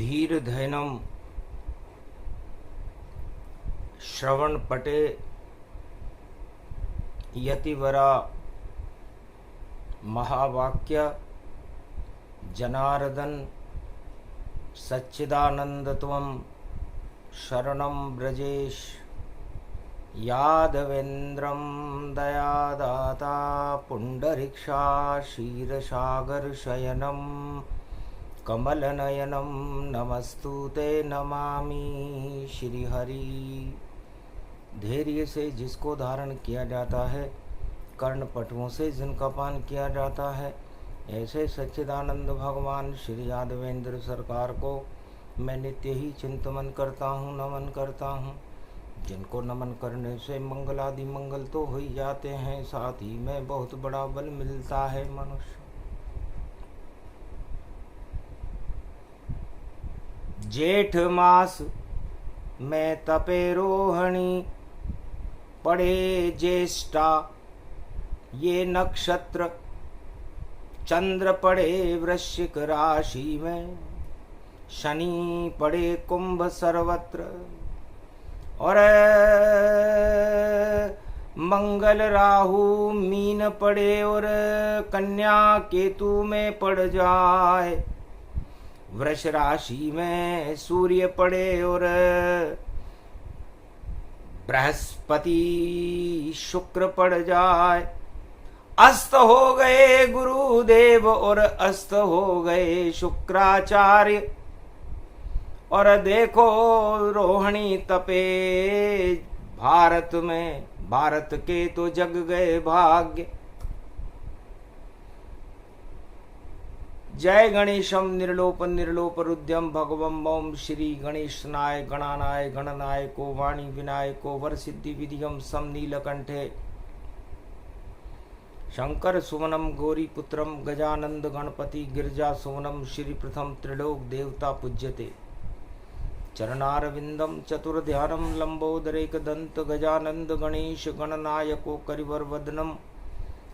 धीरधैनं श्रवणपटे यतिवरा महावाक्य जनार्दन सच्चिदानंदत्वं शरणं ब्रजेश यादवेन्द्रं दयादाता पुंडरीक्षा क्षीरसागरशयनं कमलनयनं नमस्तुते नमामि श्रीहरि। धैर्य से जिसको धारण किया जाता है, कर्णपटुओं से जिनका पान किया जाता है, ऐसे सच्चिदानंद भगवान श्री यादवेंद्र सरकार को मैं नित्य ही चिंतन करता हूँ, नमन करता हूँ। जिनको नमन करने से मंगलादि मंगल तो हो ही जाते हैं, साथ ही में बहुत बड़ा बल मिलता है मनुष्य। जेठ मास में तपे रोहिणी, पड़े ज्येष्ठा ये नक्षत्र, चंद्र पड़े वृश्चिक राशि में, शनि पड़े कुंभ सर्वत्र, और मंगल राहु मीन पड़े और कन्या केतु में पड़ जाए, वृष राशि में सूर्य पड़े और बृहस्पति शुक्र पड़ जाए, अस्त हो गए गुरुदेव और अस्त हो गए शुक्राचार्य, और देखो रोहिणी तपे भारत में, भारत के तो जग गए भाग्य। जय गणेशम निर्लोप निर्लोप रुद्यम भगवम ओम श्री गणेशनाय गणानाय गणनायको वाणी विनायको वर सिद्धि विधियम सम नीलकंठे शंकर सुवनम गौरी पुत्रम गजानंद गणपति गिरिजा सुवनम श्री प्रथम त्रिलोक देवता पूज्यते, चरणारविंदम चतुर्ध्यानम लंबोदरेक दंत गजानंद गणेश गणनायको करिवर वदनम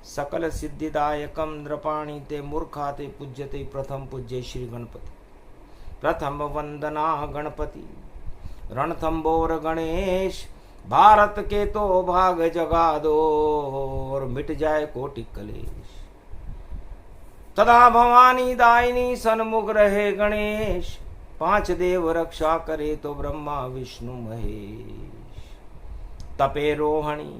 सकल सिद्धिदायकम नृपाणी ते मूर्खाते पूज्यते। प्रथम पूज्य श्री गणपति, प्रथम वंदना गणपति, रणथंबोर गणेश, भारत के तो भाग जगा दो और मिट जाए कोटि कलेश। तदा भवानी दायिनी सन्मुख रहे गणेश, पांच देव रक्षा करे तो ब्रह्मा विष्णु महेश। तपे रोहिणी,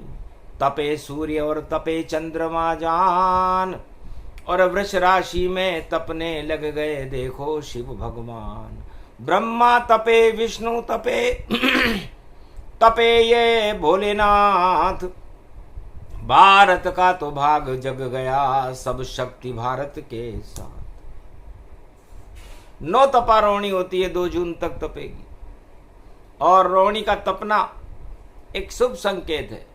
तपे सूर्य और तपे चंद्रमा जान, और वृष राशि में तपने लग गए देखो शिव भगवान। ब्रह्मा तपे, विष्णु तपे तपे ये भोलेनाथ, भारत का तो भाग जग गया सब शक्ति भारत के साथ। 9 तपा रोहिणी होती है, 2 जून तक तपेगी, और रोहिणी का तपना एक शुभ संकेत है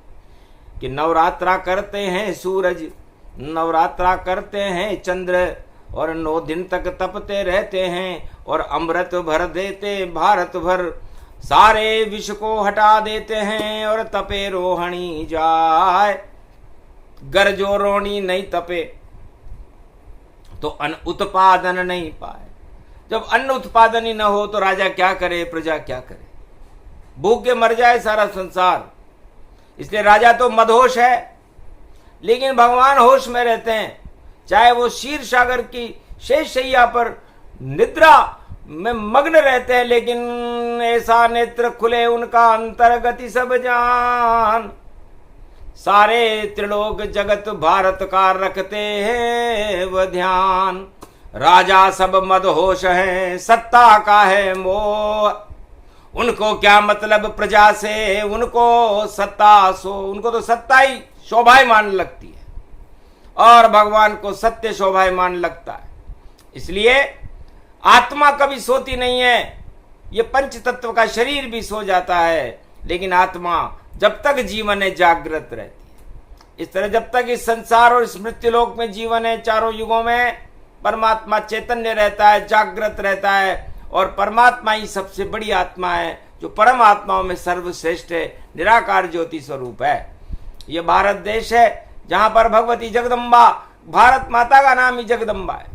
कि नवरात्रा करते हैं सूरज, नवरात्रा करते हैं चंद्र, और 9 दिन तक तपते रहते हैं और अमृत भर देते भारत भर, सारे विष को हटा देते हैं और तपे रोहिणी जाए। गर जो रोहिणी नहीं तपे तो अन्न उत्पादन नहीं पाए। जब अन्न उत्पादन ही न हो तो राजा क्या करे, प्रजा क्या करे, भूख के मर जाए सारा संसार। इसलिए राजा तो मदहोश है, लेकिन भगवान होश में रहते हैं। चाहे वो क्षीर सागर की शेष शैया पर निद्रा में मग्न रहते हैं, लेकिन ऐसा नेत्र खुले उनका अंतर्गति सब जान। सारे त्रिलोक जगत भारत का रखते हैं वह ध्यान। राजा सब मदहोश हैं, सत्ता का है मोह, उनको क्या मतलब प्रजा से, उनको सत्ता सो, उनको तो सत्ता ही शोभायमान लगती है और भगवान को सत्य शोभायमान लगता है। इसलिए आत्मा कभी सोती नहीं है। ये पंच तत्व का शरीर भी सो जाता है, लेकिन आत्मा जब तक जीवन है जागृत रहती है। इस तरह जब तक इस संसार और इस मृत्युलोक में जीवन है, चारों युगों में परमात्मा चैतन्य रहता है, जागृत रहता है, और परमात्मा ही सबसे बड़ी आत्मा है, जो परम आत्माओं में सर्वश्रेष्ठ है, निराकार ज्योति स्वरूप है। ये भारत देश है जहां पर भगवती जगदम्बा, भारत माता का नाम ही जगदम्बा है।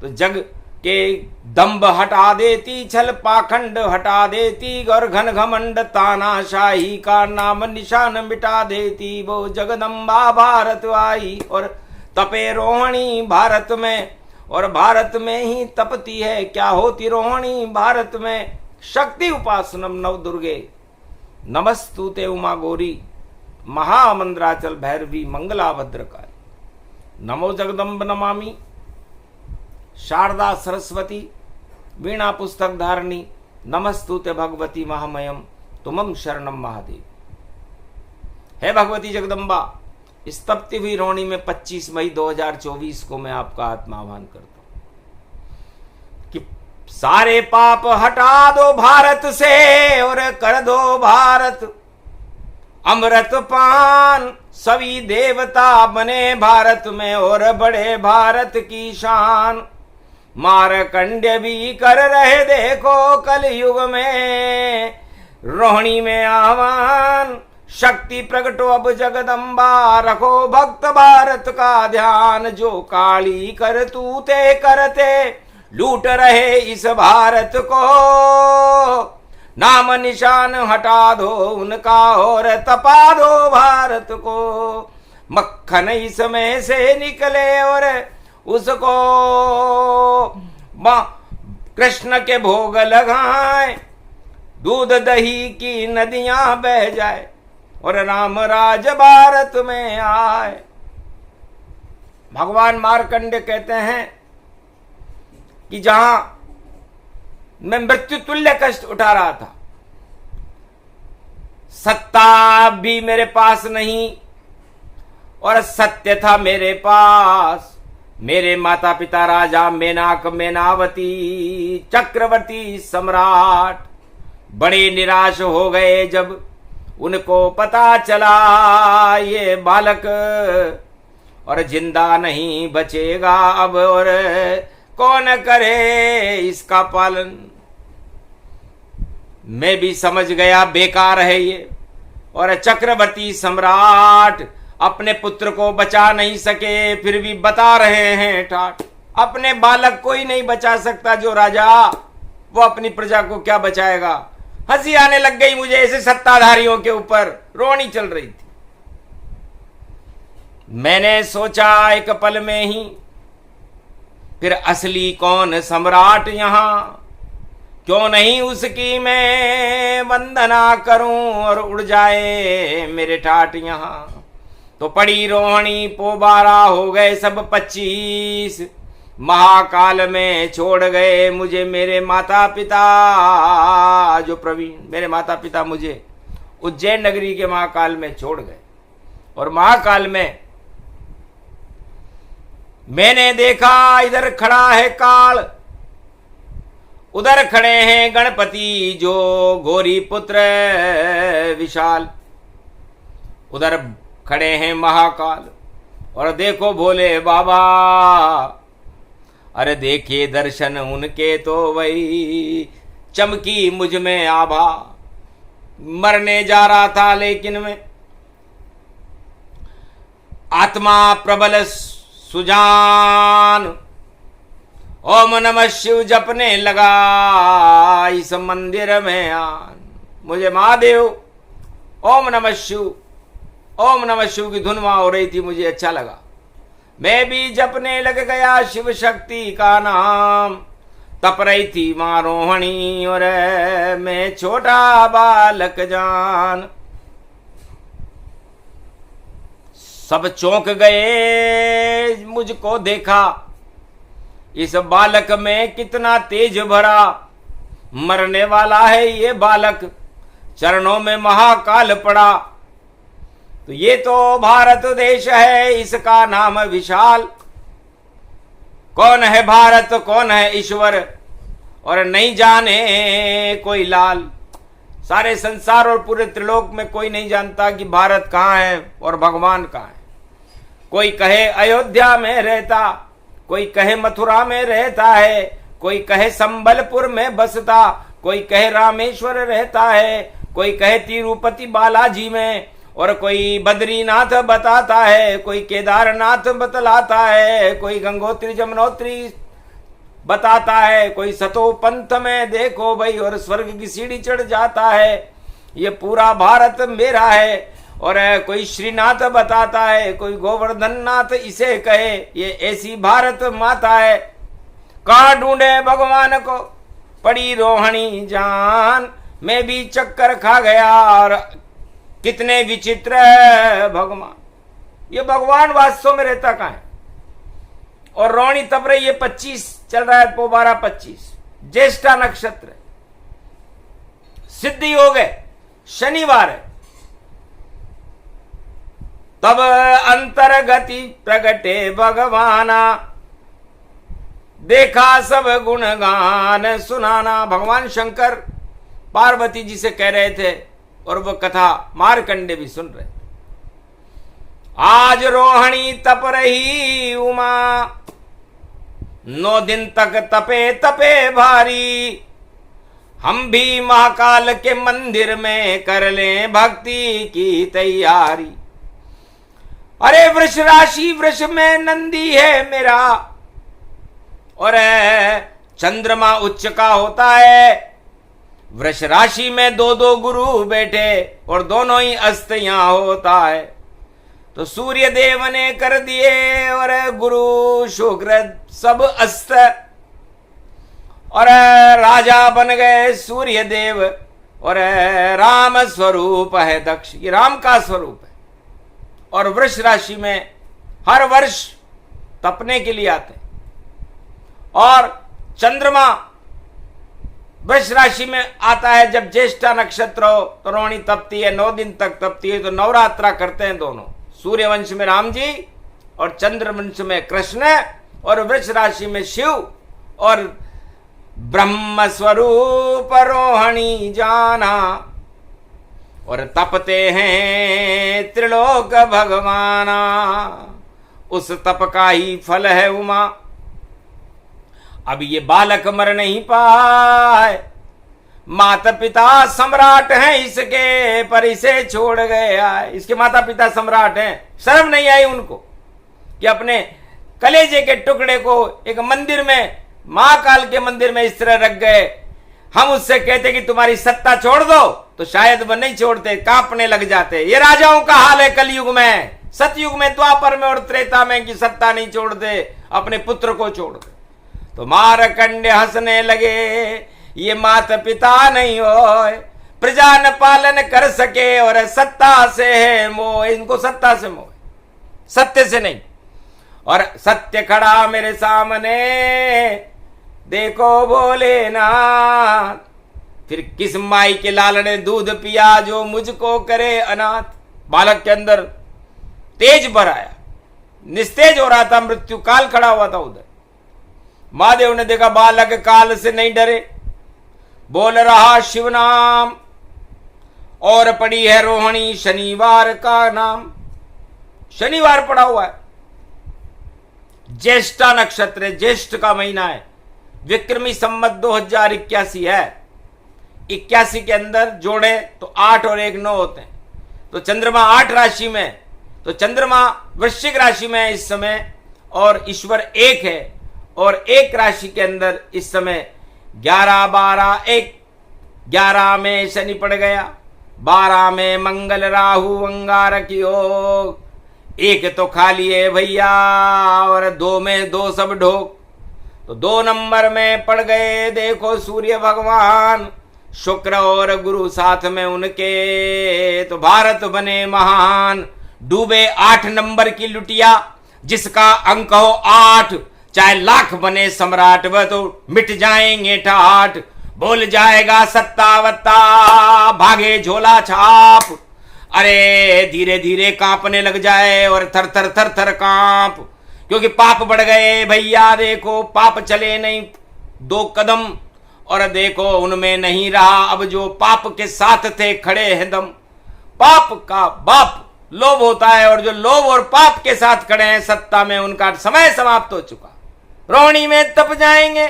तो जग के दंभ हटा देती, छल पाखंड हटा देती, और घन घमंड तानाशाही का नाम निशान मिटा देती। वो जगदम्बा भारत आई और तपे रोहिणी भारत में, और भारत में ही तपती है। क्या होती रोहिणी भारत में? शक्ति उपासनम नव दुर्गे नमस्तुते उमा गौरी, महामंद्राचल भैरवी मंगला भद्रकाली। नमो जगदम्ब नमामि, शारदा सरस्वती वीणा पुस्तक धारणी, नमस्तुते भगवती महामयम तुमं शरणम महादेव। है भगवती जगदम्बा, इस तपती हुई रोहिणी में 25 मई 2024 को मैं आपका आत्मा आह्वान करता हूं कि सारे पाप हटा दो भारत से और कर दो भारत अमृत पान। सभी देवता बने भारत में और बड़े भारत की शान। मारकंड्य भी कर रहे देखो कल युग में, रोहिणी में आह्वान। शक्ति प्रगटो अब जगदम्बा, रखो भक्त भारत का ध्यान। जो काली करतूते करते लूट रहे इस भारत को, नाम निशान हटा दो उनका और तपा दो भारत को। मक्खन इसमें से निकले और उसको कृष्ण के भोग लगाए। दूध दही की नदियां बह जाए और राम राज भारत में आए। भगवान मार्कंडे कहते हैं कि जहां मैं मृत्यु तुल्य कष्ट उठा रहा था, सत्ता भी मेरे पास नहीं और सत्य था मेरे पास। मेरे माता पिता राजा मेनाक मेनावती चक्रवर्ती सम्राट बड़े निराश हो गए जब उनको पता चला ये बालक और जिंदा नहीं बचेगा अब, और कौन करे इसका पालन। मैं भी समझ गया बेकार है ये, और चक्रवर्ती सम्राट अपने पुत्र को बचा नहीं सके, फिर भी बता रहे हैं ठाठ। अपने बालक को ही नहीं बचा सकता जो राजा, वो अपनी प्रजा को क्या बचाएगा। हंसी आने लग गई मुझे ऐसे सत्ताधारियों के ऊपर, रोनी चल रही थी। मैंने सोचा एक पल में ही, फिर असली कौन सम्राट यहां, क्यों नहीं उसकी मैं वंदना करूं और उड़ जाए मेरे ठाट यहां। तो पड़ी रोहिणी पोबारा हो गए सब 25, महाकाल में छोड़ गए मुझे मेरे माता पिता जो प्रवीण। मेरे माता पिता मुझे उज्जैन नगरी के महाकाल में छोड़ गए, और महाकाल में मैंने देखा इधर खड़ा है काल, उधर खड़े हैं गणपति जो गौरी पुत्र विशाल, उधर खड़े हैं महाकाल, और देखो भोले बाबा। अरे देखिए दर्शन उनके तो वही चमकी मुझ में आभा। मरने जा रहा था लेकिन मैं आत्मा प्रबल सुजान, ओम नमः शिव जपने लगा इस मंदिर में आन। मुझे महादेव ओम नमः शिव, ओम नमः शिव की धुन वहां हो रही थी, मुझे अच्छा लगा। मैं भी जपने लग गया शिव शक्ति का नाम। तप रही थी मां रोहिणी और मैं छोटा बालक जान। सब चौंक गए मुझको देखा, इस बालक में कितना तेज भरा। मरने वाला है ये बालक, चरणों में महाकाल पड़ा। तो ये तो भारत देश है, इसका नाम विशाल। कौन है भारत, कौन है ईश्वर, और नहीं जाने कोई लाल। सारे संसार और पूरे त्रिलोक में कोई नहीं जानता कि भारत कहाँ है और भगवान कहाँ है। कोई कहे अयोध्या में रहता, कोई कहे मथुरा में रहता है, कोई कहे संबलपुर में बसता, कोई कहे रामेश्वर रहता है, कोई कहे तिरुपति बालाजी में, और कोई बद्रीनाथ बताता है, कोई केदारनाथ बतलाता है, कोई गंगोत्री जमुनोत्री बताता है, कोई सतो पंथ में देखो भाई और स्वर्ग की सीढ़ी चढ़ जाता है, ये पूरा भारत मेरा है। और कोई श्रीनाथ बताता है, कोई गोवर्धन नाथ इसे कहे, ये ऐसी भारत माता है। कहाँ ढूंढे भगवान को, पड़ी रोहणी जान, मैं भी चक्कर खा गया और कितने विचित्र है भगवान। ये भगवान वास्तव में रहता कहाँ है? और रोहिणी तप रही है, 25 चल रहा है, पोबारा 25, ज्येष्ठा नक्षत्र, सिद्धि हो गए, शनिवार है। तब अंतर्गति प्रगटे भगवाना, देखा सब गुणगान सुनाना। भगवान शंकर पार्वती जी से कह रहे थे और वो कथा मारकंडे भी सुन रहे थे। आज रोहिणी तप रही उमा, 9 दिन तक तपे तपे भारी, हम भी महाकाल के मंदिर में कर लें भक्ति की तैयारी। अरे वृष राशि, वृष में नंदी है मेरा, और चंद्रमा उच्च का होता है। वृष राशि में 2-2 गुरु बैठे और दोनों ही अस्त यहां होता है। तो सूर्य देव ने कर दिए और गुरु शुक्र सब अस्त, और राजा बन गए सूर्य देव, और राम स्वरूप है दक्ष, ये राम का स्वरूप है। और वृष राशि में हर वर्ष तपने के लिए आते हैं। और चंद्रमा वृष राशि में आता है जब ज्येष्ठा नक्षत्र हो, तो रोहिणी तपती है, 9 दिन तक तपती है। तो नवरात्रा करते हैं दोनों, सूर्य वंश में राम जी और चंद्र वंश में कृष्ण, और वृष राशि में शिव, और ब्रह्म स्वरूप रोहिणी जाना, और तपते हैं त्रिलोक भगवाना। उस तप का ही फल है उमा। अब ये बालक मर नहीं पाए, माता पिता सम्राट हैं इसके, पर इसे छोड़ गया। इसके माता पिता सम्राट हैं, शर्म नहीं आई उनको कि अपने कलेजे के टुकड़े को एक मंदिर में, महाकाल के मंदिर में इस तरह रख गए। हम उससे कहते कि तुम्हारी सत्ता छोड़ दो, तो शायद वो नहीं छोड़ते, कांपने लग जाते। ये राजाओं का हाल है कलयुग में, सतयुग में, द्वापर में और त्रेता में कि सत्ता नहीं छोड़ते, अपने पुत्र को छोड़ दे। तो मारकंडे हंसने लगे, ये माता पिता नहीं हो, प्रजा न पालन कर सके, और सत्ता से है मोह। इनको सत्ता से मोह, सत्य से नहीं। और सत्य खड़ा मेरे सामने, देखो भोलेनाथ, फिर किस माई के लाल ने दूध पिया जो मुझको करे अनाथ। बालक के अंदर तेज भर आया, निस्तेज हो रहा था, मृत्यु काल खड़ा हुआ था उधर। महादेव ने देखा बालक काल से नहीं डरे, बोल रहा शिव नाम, और पड़ी है रोहिणी शनिवार का नाम। शनिवार पड़ा हुआ है, ज्येष्ठा नक्षत्र है, ज्येष्ठ का महीना है, विक्रमी संवत 2081 है। 81 के अंदर जोड़े तो 8 और 1 9 होते हैं। तो चंद्रमा 8 राशि में, तो चंद्रमा वृश्चिक राशि में है इस समय, और ईश्वर 1 है। और 1 राशि के अंदर इस समय 11 12 1, 11 में शनि पड़ गया, 12 में मंगल राहु अंगारक योग, 1 तो खाली है भैया, और 2 में 2 सब ढोक। तो 2 नंबर में पड़ गए, देखो सूर्य भगवान, शुक्र और गुरु साथ में उनके, तो भारत बने महान। डूबे 8 नंबर की लुटिया, जिसका अंक हो 8, चाहे लाख बने सम्राट, वह तो मिट जाएंगे ठाठ। बोल जाएगा सत्तावत्ता, भागे झोला छाप। अरे धीरे धीरे कांपने लग जाए और थर थर थर थर कांप, क्योंकि पाप बढ़ गए भैया। देखो पाप चले नहीं 2 कदम, और देखो उनमें नहीं रहा अब जो पाप के साथ थे खड़े हैं दम। पाप का बाप लोभ होता है, और जो लोभ और पाप के साथ खड़े हैं सत्ता में, उनका समय समाप्त हो चुका। रोहिणी में तप जाएंगे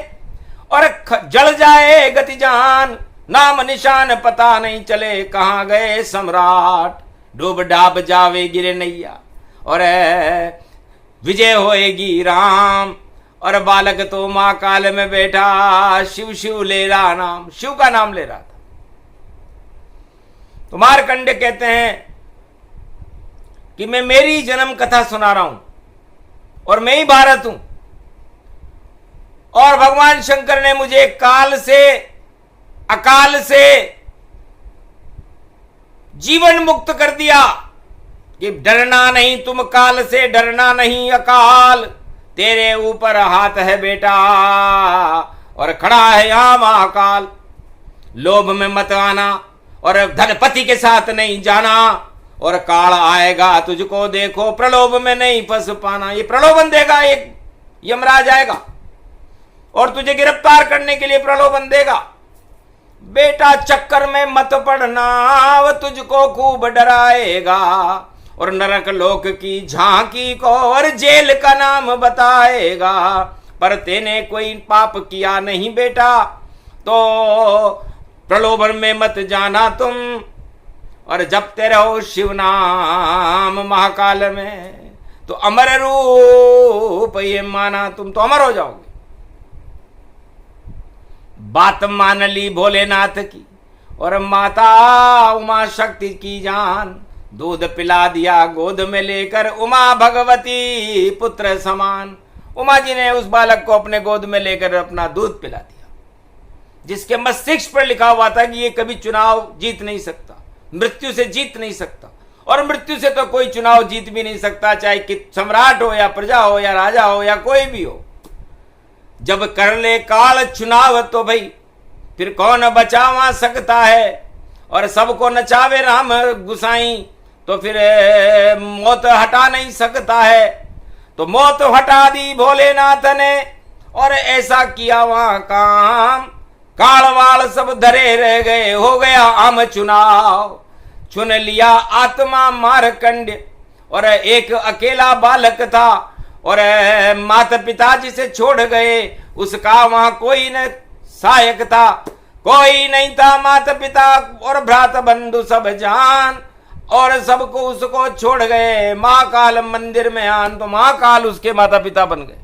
और जल जाए गति जान, नाम निशान पता नहीं चले कहां गए सम्राट। डूब डाब जावे गिरे नैया, और विजय होएगी राम। और बालक तो महाकाल में बैठा शिव शिव ले रहा नाम, शिव का नाम ले रहा था। तो मार्कंडे कहते हैं कि मैं मेरी जन्म कथा सुना रहा हूं और मैं ही भारत हूं, और भगवान शंकर ने मुझे काल से, अकाल से जीवन मुक्त कर दिया कि डरना नहीं तुम काल से, डरना नहीं अकाल, तेरे ऊपर हाथ है बेटा और खड़ा है यहां महाकाल। लोभ में मत आना और धनपति के साथ नहीं जाना, और काल आएगा तुझको देखो प्रलोभ में नहीं फंस पाना। ये प्रलोभन देगा, एक यमराज आएगा और तुझे गिरफ्तार करने के लिए प्रलोभन देगा। बेटा चक्कर में मत पड़ना, वह तुझको खूब डराएगा और नरक लोक की झांकी को और जेल का नाम बताएगा। पर तेने कोई पाप किया नहीं बेटा, तो प्रलोभन में मत जाना तुम, और जपते रहो शिव नाम महाकाल में, तो अमर रूप ये माना तुम तो अमर हो जाओगे। बात मान ली भोलेनाथ की और माता उमा शक्ति की जान, दूध पिला दिया गोद में लेकर उमा भगवती पुत्र समान। उमा जी ने उस बालक को अपने गोद में लेकर अपना दूध पिला दिया, जिसके मस्तिष्क पर लिखा हुआ था कि ये कभी चुनाव जीत नहीं सकता, मृत्यु से जीत नहीं सकता, और मृत्यु से तो कोई चुनाव जीत भी नहीं सकता, चाहे कि सम्राट हो या प्रजा हो या राजा हो या कोई भी हो। जब कर ले काल चुनाव तो भाई फिर कौन बचावा सकता है, और सबको नचावे राम गुसाई तो फिर मौत हटा नहीं सकता है। तो मौत हटा दी भोलेनाथ ने और ऐसा किया वहां काम, काल वाल सब धरे रह गए, हो गया आम चुनाव। चुन लिया आत्मा मारकंड और एक अकेला बालक था, और माता पिता जिसे छोड़ गए उसका वहां कोई न सहायक था, कोई नहीं था, माता पिता और भ्रात बंधु सब जान, और सबको उसको छोड़ गए। महाकाल मंदिर में आन तो महाकाल उसके माता पिता बन गए।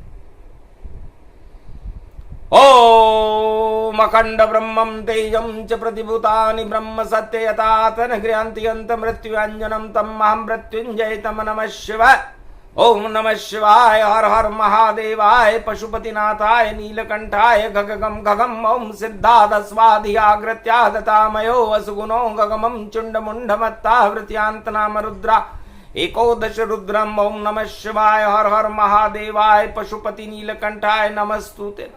ओम अखंड ब्रह्मं तेजं च प्रतिभूतानि ब्रह्म सत्य यथातन गृहन्ति अंत मृत्युंजनम तम महं मृत्युंजय तम नमः शिवाय। ओम नमः शिवाय। हर हर महादेवाय पशुपतिनाथाय नीलकंठाय गगगम गगम। ओम सिद्धादस्वाधियाग्रत्यादतामयो वसुगुणो गगमं चुंडमुंडमत्तावृत्यांतनाम रुद्रा एकोदश रुद्रम। ओम नमः शिवाय। हर हर महादेवाय पशुपति नीलकंठाय नमस्तुते।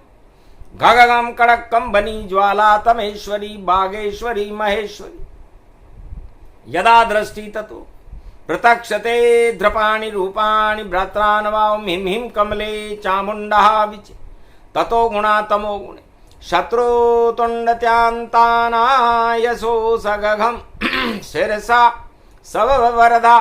गगगम कड़क्कम बनी ज्वाला तमेश्वरी बागेश्वरी महेश्वरी यदा दृष्टि ततो प्रतक्षते द्रपाणि रूपाणि भ्रात्रान्वां हिम हिम कमले चामुंडा विचे ततो गुणा तमो गुणे शत्रुतुंडत्यांतानायसो सगघम शिरसा सववरदा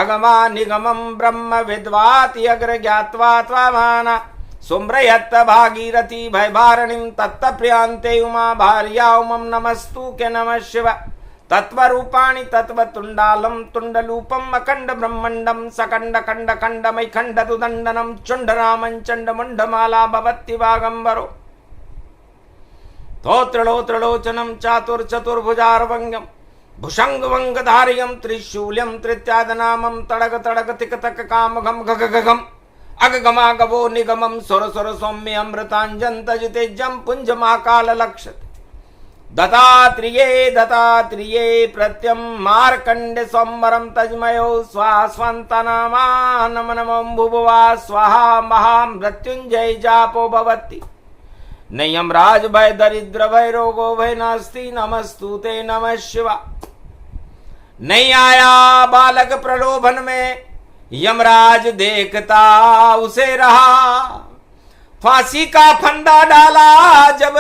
अगमा निगमं ब्रह्म विद्वाति अग्र ज्ञात्वा त्वमाना सुम्रयत्त भागीरथी भयभारणीं तत्तप्रियांते उमा भार्या उमं नमस्तु के नमः शिव। तत्वरूपाणि तत्वतुंडालं तुंडलूपम अखंड ब्रह्मंडम सकंड खंड खंडमय खंडतुदंडनं चुंडरामं चंडमुंडमाला भवति वागंबरो तोत्रिलोचनं चातुर्चतुर्भुजार्वंगं भुषंगवंगधार्यं त्रिशूल्यं त्रित्यादनामं तड़ग तड़ग तिक तक कामघम गगगम अगगमागवो निगमं सुर सुर सौम्य अमृतांजन तजतेजं पुंज महाकाल लक्षते दत्तात्रेये प्रत्यं मार्कंड सोमवरं तजमयो स्वास्वन्तनामान नमो भुववा स्वाहा महामृत्युंजय जापो भवति। न यमराज भय दरिद्र भय रोगो भय नास्ति नमस्तुते नमः शिवा। नहीं आया बालक प्रलोभन में, यमराज देखता उसे रहा, फांसी का फंदा डाला जब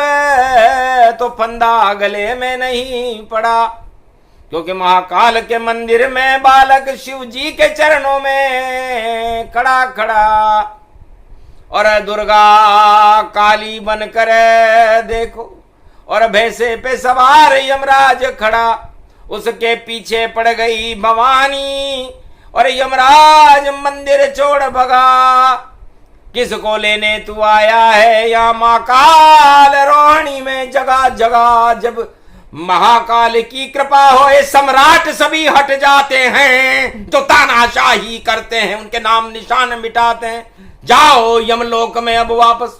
तो फंदा गले में नहीं पड़ा, क्योंकि महाकाल के मंदिर में बालक शिव जी के चरणों में खड़ा खड़ा और दुर्गा काली बनकर देखो और भैंसे पे सवार यमराज खड़ा, उसके पीछे पड़ गई भवानी और यमराज मंदिर छोड़ भगा। किसको लेने तू आया है या महाकाल। रोहिणी में जगह जगह जब महाकाल की कृपा होए सम्राट सभी हट जाते हैं, जो तानाशाही करते हैं उनके नाम निशान मिटाते हैं। जाओ यमलोक में अब वापस,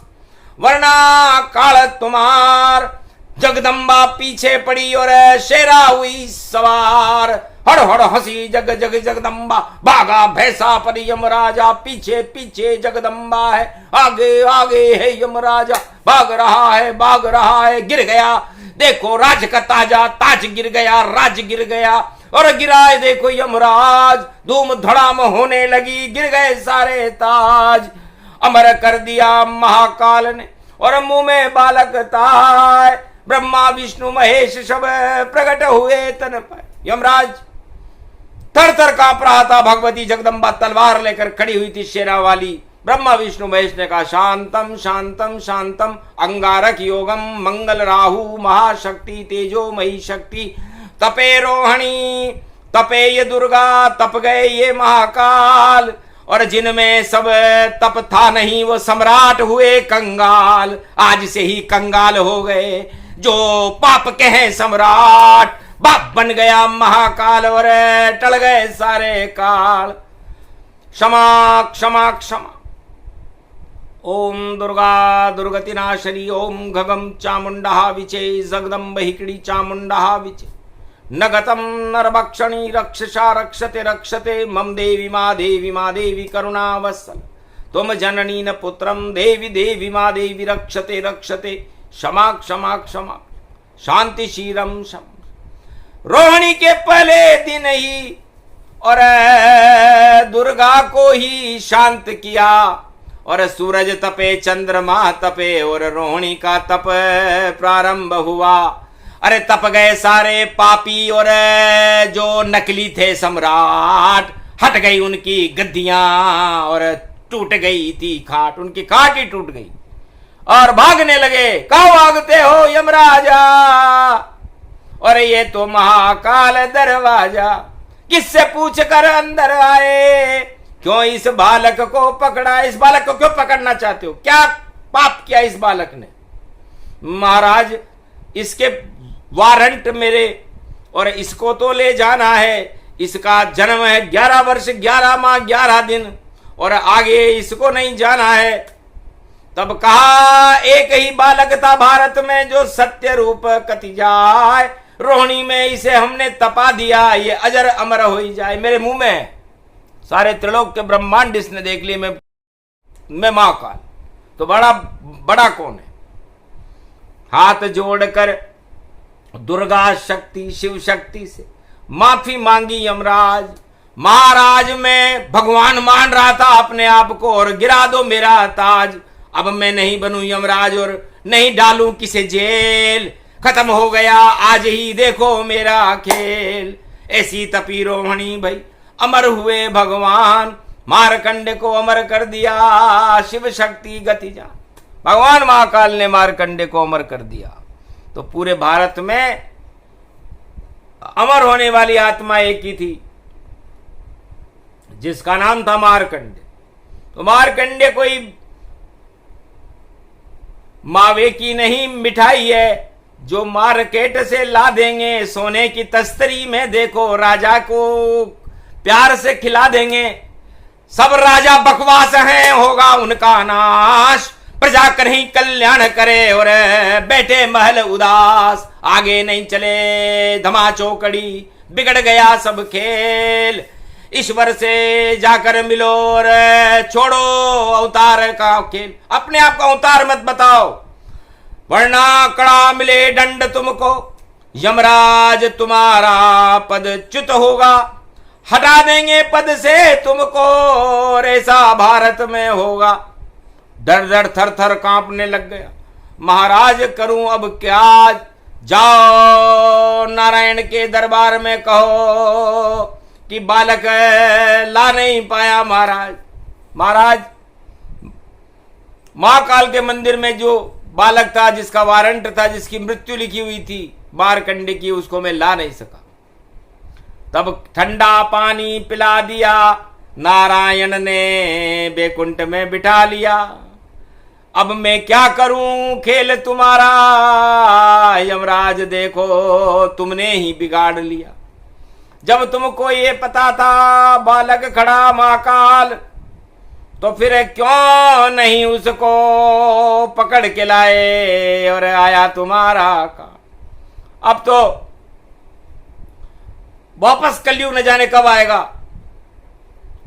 वरना काल तुम्हार। जगदम्बा पीछे पड़ी और शेरा हुई सवार। हड़ हड़ हंसी जग जग जगदम्बा, भागा भैंसा पर यमराजा। पीछे पीछे जगदम्बा है, आगे आगे है यमराजा। भाग रहा है, गिर गया देखो राज का ताजा। ताज गिर गया, राज गिर गया, और गिराए देखो यमराज। धूम धड़ाम होने लगी, गिर गए सारे ताज। अमर कर दिया महाकाल ने और मुंह में बालक था। ब्रह्मा विष्णु महेश सब प्रकट हुए तन पर। यमराज थर थर कांप रहा था। भगवती जगदम्बा तलवार लेकर खड़ी हुई थी शेरा वाली। ब्रह्मा विष्णु महेश ने कहा शांतम शांतम शांतम, अंगारक योगम मंगल राहु महाशक्ति तेजो मही शक्ति। तपे रोहिणी तपे ये दुर्गा, तप गए ये महाकाल। और जिनमें सब तप था नहीं वो सम्राट हुए कंगाल। आज से ही कंगाल हो गए जो पाप के हैं सम्राट। बाप बन गया महाकाल और टल गए सारे काल। क्षमा क्षमा क्षमा। ओम दुर्गा दुर्गति नाशनी, ओम घगम चामुंडा विचे, जगदम्ब हिकड़ी चामुंडा विचे। नगतम नरभक्षणी रक्षसा रक्षते रक्षते, मम देवी मा देवी करुणावत्सल। तुम जननी न पुत्रम देवी देवी मा देवी रक्षते रक्षते। क्षमा क्षमा क्षमा, शांति शीरम शम। रोहिणी के पहले दिन ही और दुर्गा को ही शांत किया। और सूरज तपे चंद्रमा तपे और रोहिणी का तप प्रारंभ हुआ। अरे तप गए सारे पापी और जो नकली थे सम्राट। हट गई उनकी गद्दियां और टूट गई थी खाट। उनकी खाट ही टूट गई और भागने लगे। कहाँ भागते हो यमराजा? और ये तो महाकाल दरवाजा। किससे पूछ कर अंदर आए? क्यों इस बालक को पकड़ा? इस बालक को क्यों पकड़ना चाहते हो? क्या पाप किया इस बालक ने? महाराज इसके वारंट मेरे, और इसको तो ले जाना है। इसका जन्म है 11 वर्ष 11 माह 11 दिन, और आगे इसको नहीं जाना है। तब कहा एक ही बालक था भारत में जो सत्य रूप कति जाए। रोहिणी में इसे हमने तपा दिया, ये अजर अमर हो ही जाए। मेरे मुंह में सारे त्रिलोक के ब्रह्मांड इसने देख लिए। मैं महाकाल तो बड़ा कौन है? हाथ जोड़कर दुर्गा शक्ति शिव शक्ति से माफी मांगी यमराज। महाराज मैं भगवान मान रहा था अपने आप को, और गिरा दो मेरा ताज। अब मैं नहीं बनूं यमराज और नहीं डालूं किसे जेल। खत्म हो गया आज ही देखो मेरा खेल। ऐसी तपी रोहिणी भाई अमर हुए भगवान। मारकंडे को अमर कर दिया शिव शक्ति गति जा। भगवान महाकाल ने मारकंडे को अमर कर दिया। तो पूरे भारत में अमर होने वाली आत्मा एक ही थी जिसका नाम था मारकंडे। तो मारकंडे कोई मावे की नहीं मिठाई है जो मार्केट से ला देंगे सोने की तस्तरी में। देखो राजा को प्यार से खिला देंगे। सब राजा बकवास हैं, होगा उनका नाश। प्रजा कहीं कल्याण करे और बैठे महल उदास। आगे नहीं चले धमा चौकड़ी, बिगड़ गया सब खेल। ईश्वर से जाकर मिलो और छोड़ो अवतार का खेल। अपने आप का अवतार मत बताओ, वरना कड़ा मिले दंड तुमको। यमराज तुम्हारा पद च्युत होगा, हटा देंगे पद से तुमको। और ऐसा भारत में होगा। डर डर थर थर कांपने लग गया। महाराज करूं अब क्या? जाओ नारायण के दरबार में कहो कि बालक ला नहीं पाया महाराज। महाराज महाकाल के मंदिर में जो बालक था, जिसका वारंट था, जिसकी मृत्यु लिखी हुई थी मारकंडे की, उसको मैं ला नहीं सका। तब ठंडा पानी पिला दिया, नारायण ने बैकुंठ में बिठा लिया। अब मैं क्या करूं खेल तुम्हारा, यमराज देखो तुमने ही बिगाड़ लिया। जब तुमको ये पता था बालक खड़ा महाकाल, तो फिर क्यों नहीं उसको पकड़ के लाए और आया तुम्हारा काल। अब तो वापस कलयुग न जाने कब आएगा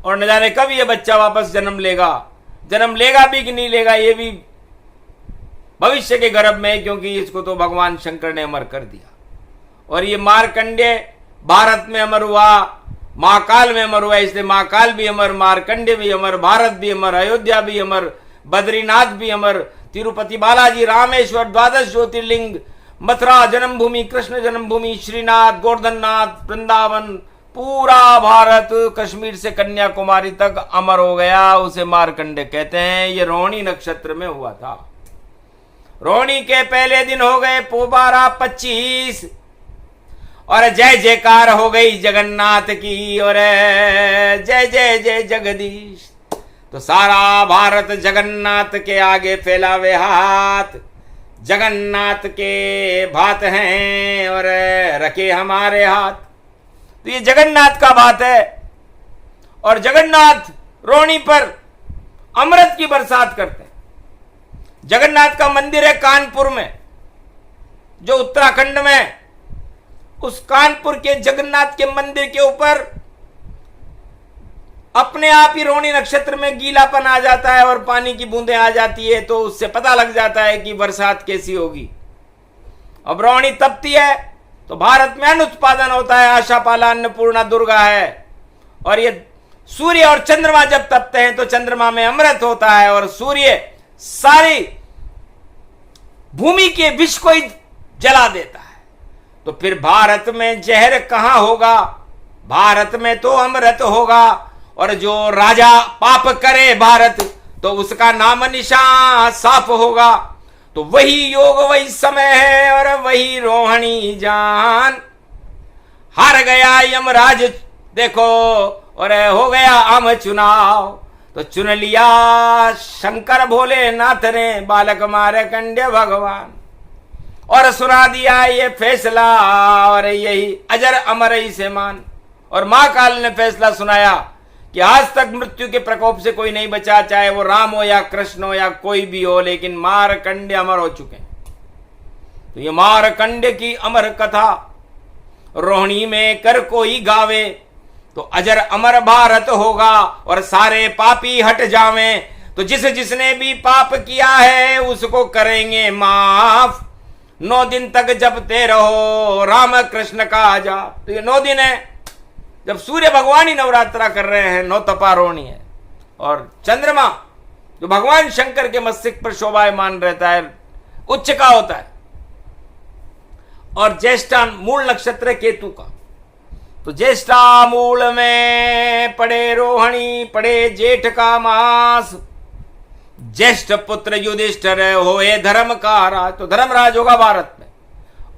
और न जाने कब ये बच्चा वापस जन्म लेगा भी कि नहीं लेगा, ये भी भविष्य के गर्भ में, क्योंकि इसको तो भगवान शंकर ने अमर कर दिया। और ये मार्कंडेय भारत में अमर हुआ, महाकाल में अमर हुआ, इसलिए महाकाल भी अमर, मार्कंडेय भी अमर, भारत भी अमर, अयोध्या भी अमर, बद्रीनाथ भी अमर, तिरुपति बालाजी, रामेश्वर, द्वादश ज्योतिर्लिंग, मथुरा जन्मभूमि, कृष्ण जन्मभूमि, श्रीनाथ, गोवर्धननाथ, वृंदावन, पूरा भारत कश्मीर से कन्याकुमारी तक अमर हो गया। उसे मार्कंडेय कहते हैं। ये रोहिणी नक्षत्र में हुआ था। रोहिणी के पहले दिन हो गए पोबारा 25 और जय जयकार हो गई जगन्नाथ की और जय जय जय जगदीश। तो सारा भारत जगन्नाथ के आगे फैलावे हाथ, जगन्नाथ के भात हैं और रखे हमारे हाथ। तो ये जगन्नाथ का बात है। और जगन्नाथ रोहिणी पर अमृत की बरसात करते हैं। जगन्नाथ का मंदिर है कानपुर में, जो उत्तराखंड में, उस कानपुर के जगन्नाथ के मंदिर के ऊपर अपने आप ही रोहिणी नक्षत्र में गीलापन आ जाता है और पानी की बूंदें आ जाती है, तो उससे पता लग जाता है कि बरसात कैसी होगी। अब रोहिणी तपती है तो भारत में अन्न उत्पादन होता है, आशापाला अन्नपूर्णा दुर्गा है। और ये सूर्य और चंद्रमा जब तपते हैं तो चंद्रमा में अमृत होता है और सूर्य सारी भूमि के विष को ही जला देता है। तो फिर भारत में जहर कहां होगा, भारत में तो अमृत होगा। और जो राजा पाप करे भारत, तो उसका नाम निशान साफ होगा। तो वही योग वही समय है और वही रोहिणी जान। हार गया यमराज देखो और हो गया आम चुनाव, तो चुन लिया शंकर भोलेनाथ ने बालक मार्कंडेय भगवान और सुना दिया ये फैसला और यही अजर अमर ही से मान। और महाकाल ने फैसला सुनाया कि आज तक मृत्यु के प्रकोप से कोई नहीं बचा, चाहे वो राम हो या कृष्ण हो या कोई भी हो, लेकिन मार्कंडेय अमर हो चुके हैं। तो ये मार्कंडेय की अमर कथा रोहिणी में कर कोई गावे, तो अजर अमर भारत होगा और सारे पापी हट जावें। तो जिसने भी पाप किया है उसको करेंगे माफ। 9 दिन तक जपते रहो राम कृष्ण का जाप। तो ये 9 दिन है जब सूर्य भगवान ही नवरात्रा कर रहे हैं, 9 तपा रोहिणी है। और चंद्रमा जो भगवान शंकर के मस्तिष्क पर शोभायमान रहता है, उच्च का होता है। और ज्येष्ठा मूल नक्षत्र केतु का, तो ज्येष्ठा मूल में पड़े रोहिणी, पड़े जेठ का मास। ज्येष्ठ पुत्र युधिष्ठिर होए धर्म का राज, तो धर्मराज होगा भारत में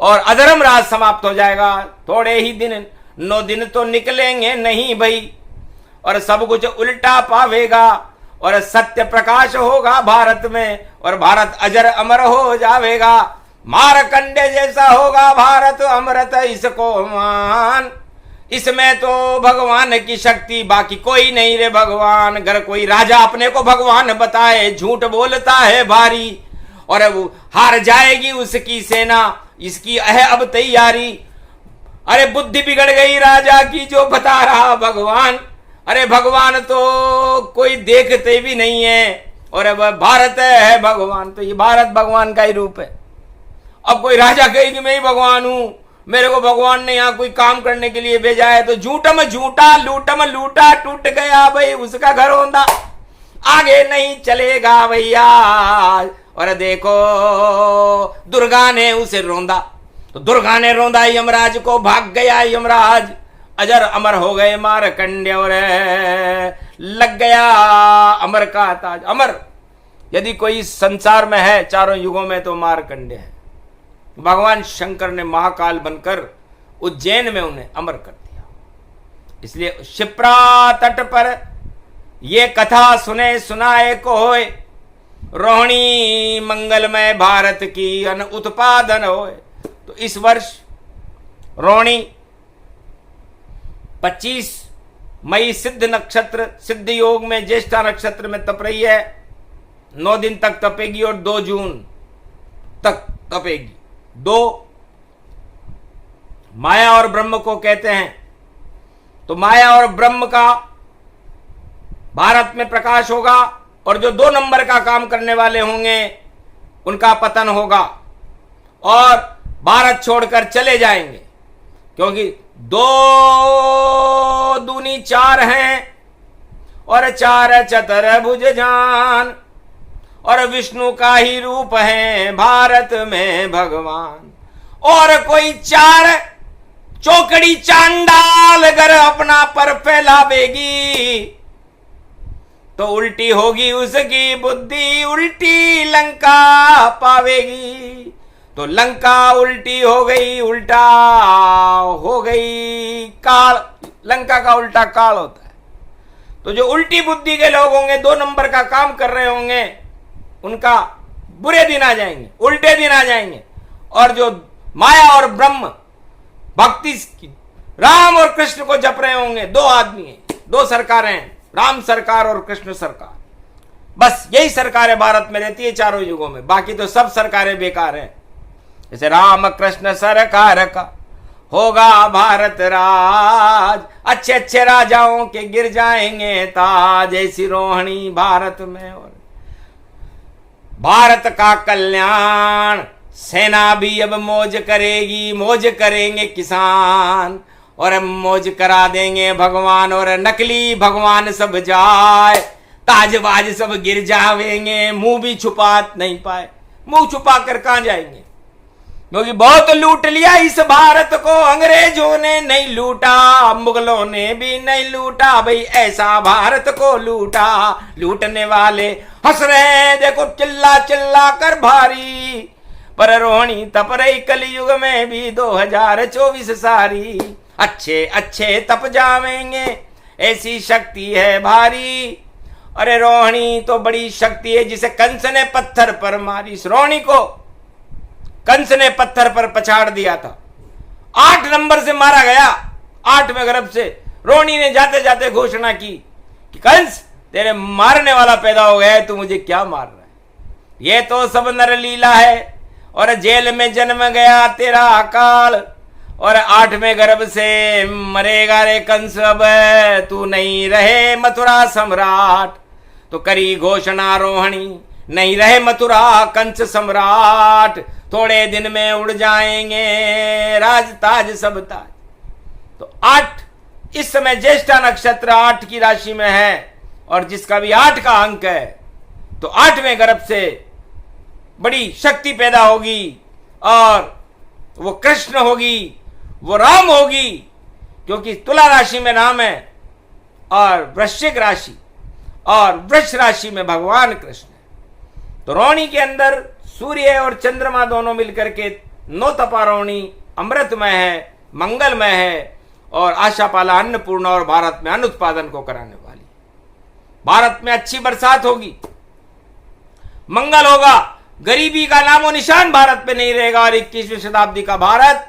और अधर्म राज समाप्त हो जाएगा। थोड़े ही दिन, 9 दिन तो निकलेंगे नहीं भाई, और सब कुछ उल्टा पावेगा और सत्य प्रकाश होगा भारत में और भारत अजर अमर हो जाएगा। मार्कंडेय जैसा होगा भारत अमृत इसको मान। इसमें तो भगवान की शक्ति बाकी कोई नहीं रे भगवान। अगर कोई राजा अपने को भगवान बताए, झूठ बोलता है भारी और वो हार जाएगी उसकी सेना, इसकी है अब तैयारी। अरे बुद्धि बिगड़ गई राजा की जो बता रहा भगवान। अरे भगवान तो कोई देखते भी नहीं है और अब भारत है भगवान। तो ये भारत भगवान का ही रूप है। अब कोई राजा कहे कि मैं ही भगवान हूं, मेरे को भगवान ने यहाँ कोई काम करने के लिए भेजा है, तो झूठम झूठा लूटम लूटा, टूट गया भाई उसका घर होंदा, आगे नहीं चलेगा भैया। और देखो दुर्गा ने उसे रोंदा, तो दुर्गा ने रोंदा यमराज को, भाग गया यमराज। अजर अमर हो गए मार्कंडेय और लग गया अमर का ताज। अमर यदि कोई संसार में है चारों युगों में तो मार्कंडेय है। भगवान शंकर ने महाकाल बनकर उज्जैन में उन्हें अमर कर दिया। इसलिए शिप्रा तट पर ये कथा सुने सुनाए को होए, रोहिणी मंगलमय भारत की अन उत्पादन होए। तो इस वर्ष रोहिणी 25 मई सिद्ध नक्षत्र, सिद्ध योग में ज्येष्ठा नक्षत्र में तप रही है। 9 दिन तक तपेगी और 2 जून तक तपेगी। 2 माया और ब्रह्म को कहते हैं। तो माया और ब्रह्म का भारत में प्रकाश होगा और जो 2 नंबर का काम करने वाले होंगे उनका पतन होगा और भारत छोड़कर चले जाएंगे, क्योंकि 2 दूनी 4 हैं और 4 चतुर्भुज जान, और विष्णु का ही रूप है भारत में भगवान। और कोई 4 चौकड़ी चांडाल अगर अपना पर फैलावेगी तो उल्टी होगी उसकी बुद्धि, उल्टी लंका पावेगी। तो लंका उल्टी हो गई, उल्टा हो गई काल। लंका का उल्टा काल होता है। तो जो उल्टी बुद्धि के लोग होंगे, 2 नंबर का काम कर रहे होंगे, उनका बुरे दिन आ जाएंगे, उल्टे दिन आ जाएंगे। और जो माया और ब्रह्म भक्ति राम और कृष्ण को जप रहे होंगे, 2 आदमी हैं, 2 सरकारें हैं, राम सरकार और कृष्ण सरकार। बस यही सरकारें भारत में रहती है चारों युगों में, बाकी तो सब सरकारें बेकार हैं। जैसे राम कृष्ण सरकार का होगा भारत राज, अच्छे अच्छे राजाओं के गिर जाएंगे ताज, ऐसी रोहिणी भारत में। और भारत का कल्याण, सेना भी अब मौज करेगी, मौज करेंगे किसान, और मौज करा देंगे भगवान, और नकली भगवान सब जाए, ताजबाज सब गिर जावेंगे, मुंह भी छुपा नहीं पाए। मुंह छुपा कर कहां जाएंगे, क्योंकि बहुत लूट लिया इस भारत को, अंग्रेजों ने नहीं लूटा, मुगलों ने भी नहीं लूटा, भाई ऐसा भारत को लूटा। लूटने वाले हंस रहे देखो चिल्ला चिल्ला कर भारी, पर रोहिणी तप रही कलयुग में भी 2024 सारी। अच्छे अच्छे तप जावेंगे, ऐसी शक्ति है भारी। अरे रोहिणी तो बड़ी शक्ति है, जिसे कंस ने पत्थर पर मारी। इस रोहिणी को कंस ने पत्थर पर पछाड़ दिया था, 8 नंबर से मारा गया, 8वें गर्भ से। रोहिणी ने जाते जाते घोषणा की कि कंस तेरे मारने वाला पैदा हो गया है, तू मुझे क्या मार रहा है, ये तो सब नर लीला है। और जेल में जन्म गया तेरा अकाल, और 8वें गर्भ से मरेगा रे कंस, अब तू नहीं रहे मथुरा सम्राट। तो करी घोषणा रोहिणी, नहीं रहे मथुरा कंस सम्राट, थोड़े दिन में उड़ जाएंगे राज ताज सब ताज। तो 8 इस समय ज्येष्ठा नक्षत्र 8 की राशि में है, और जिसका भी 8 का अंक है, तो 8वें गर्भ से बड़ी शक्ति पैदा होगी, और वो कृष्ण होगी, वो राम होगी, क्योंकि तुला राशि में राम है, और वृश्चिक राशि और वृष राशि में भगवान कृष्ण है। तो रोहिणी के अंदर सूर्य और चंद्रमा दोनों मिलकर के 9 तपा रोहिणी अमृतमय है, मंगलमय है, और आशापाला अन्नपूर्णा और भारत में अन्न उत्पादन को कराने वाली। भारत में अच्छी बरसात होगी, मंगल होगा, गरीबी का नामो निशान भारत पे नहीं रहेगा, और 21वीं शताब्दी का भारत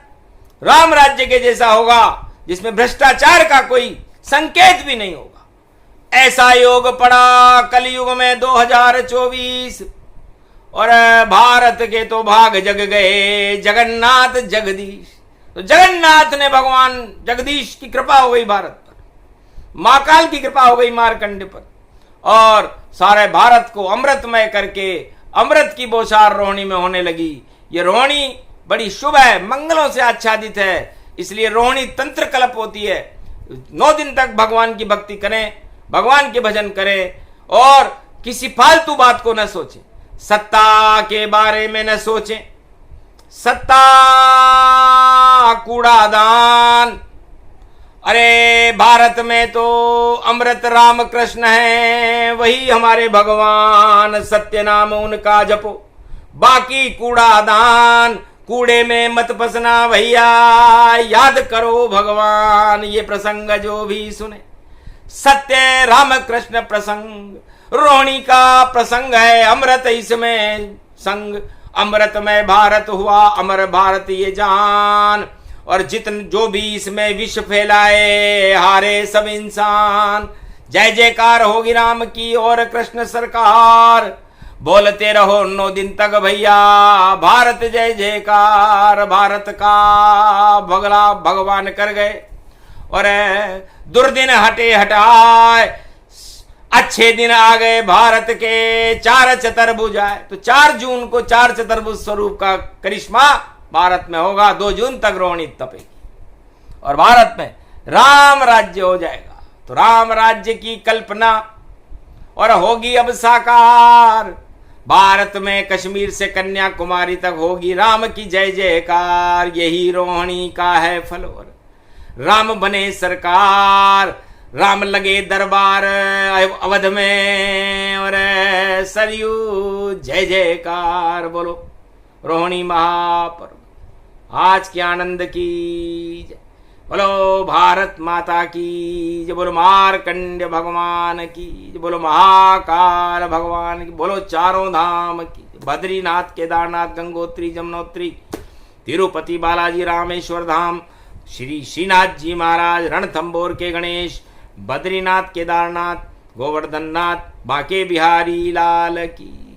राम राज्य के जैसा होगा, जिसमें भ्रष्टाचार का कोई संकेत भी नहीं होगा। ऐसा योग पड़ा कलयुग में 2024, और भारत के तो भाग जग गए जगन्नाथ जगदीश। तो जगन्नाथ ने भगवान जगदीश की कृपा हो गई भारत पर, महाकाल की कृपा हो गई मारकंडे पर, और सारे भारत को अमृतमय करके अमृत की बौछार रोहिणी में होने लगी। ये रोहिणी बड़ी शुभ है, मंगलों से आच्छादित है, इसलिए रोहिणी तंत्र कल्प होती है। 9 दिन तक भगवान की भक्ति करें, भगवान के भजन करें, और किसी फालतू बात को न सोचें, सत्ता के बारे में न सोचें। सत्ता कूड़ादान। अरे भारत में तो अमृत राम कृष्ण है, वही हमारे भगवान, सत्य नाम उनका जपो, बाकी कूड़ादान। कूड़े में मत फंसना भैया, याद करो भगवान। ये प्रसंग जो भी सुने सत्य राम कृष्ण प्रसंग, रोहिणी का प्रसंग है, अमृत इसमें संग, अमृत में भारत हुआ अमर भारत ये जान, और जितन जो भी इसमें विष फैलाए हारे सब इंसान। जय जयकार होगी राम की और कृष्ण सरकार, बोलते रहो 9 दिन तक भैया भारत जय जयकार। भारत का भगला भगवान कर गए और दुर्दिन हटे हटाए, अच्छे दिन आ गए भारत के, 4 चतुर्भुज आए। तो 4 जून को 4 चतुर्भुज स्वरूप का करिश्मा भारत में होगा। 2 जून तक रोहिणी तपेगी और भारत में राम राज्य हो जाएगा। तो राम राज्य की कल्पना और होगी अब साकार, भारत में कश्मीर से कन्याकुमारी तक होगी राम की जय जयकार। यही रोहिणी का है फल, और राम बने सरकार, राम लगे दरबार अवध में, और सरयू जय जयकार। बोलो रोहिणी महापर्व आज के आनंद की जय, बोलो भारत माता की जय, बोलो मार्कंड भगवान की जय, बोलो महाकाल भगवान की, बोलो चारों धाम की, बद्रीनाथ केदारनाथ गंगोत्री जमुनोत्री तिरुपति बालाजी रामेश्वर धाम, श्री श्रीनाथ जी महाराज रणथंबोर के गणेश, बद्रीनाथ केदारनाथ गोवर्धननाथ बांके बिहारी लाल की।